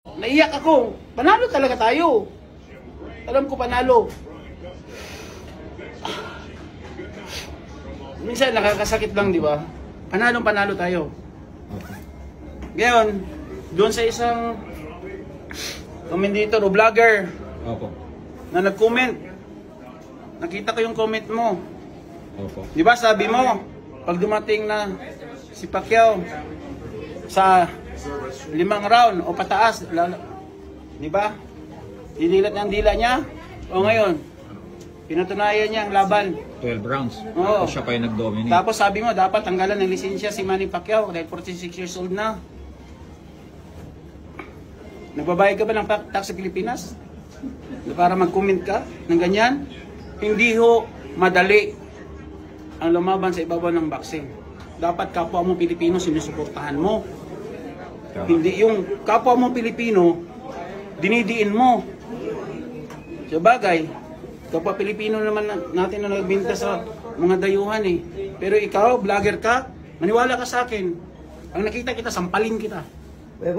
Naiyak ako. Panalo talaga tayo. Alam ko panalo. Minsan nakakasakit lang, di ba? Panalo tayo. Ngayon, doon sa isang commentator o vlogger na nag-comment, nakita ko yung comment mo. Di ba sabi mo, pag dumating na si Pacquiao sa 5 round o pataas, di ba? Dinilat ng dila niya. O ngayon, pinatunayan niya ang laban. 12 rounds. Oo. Siya pa yung nag-dominate. Tapos sabi mo, dapat tanggalan ng lisensya si Manny Pacquiao dahil 46 years old na. Nagbabayad ka ba ng tax sa Pilipinas? Para mag-comment ka ng ganyan? Hindi ho madali ang lumaban sa ibabaw ng boxing. Dapat kapwa mo Pilipino sinusuportahan mo. Hindi yung kapwa mo Pilipino dinidiin mo. Sa bagay, kapwa Pilipino naman natin na nagbinta sa mga dayuhan eh. Pero ikaw, vlogger ka, maniwala ka sa akin. Ang nakita kita, sampalin kita.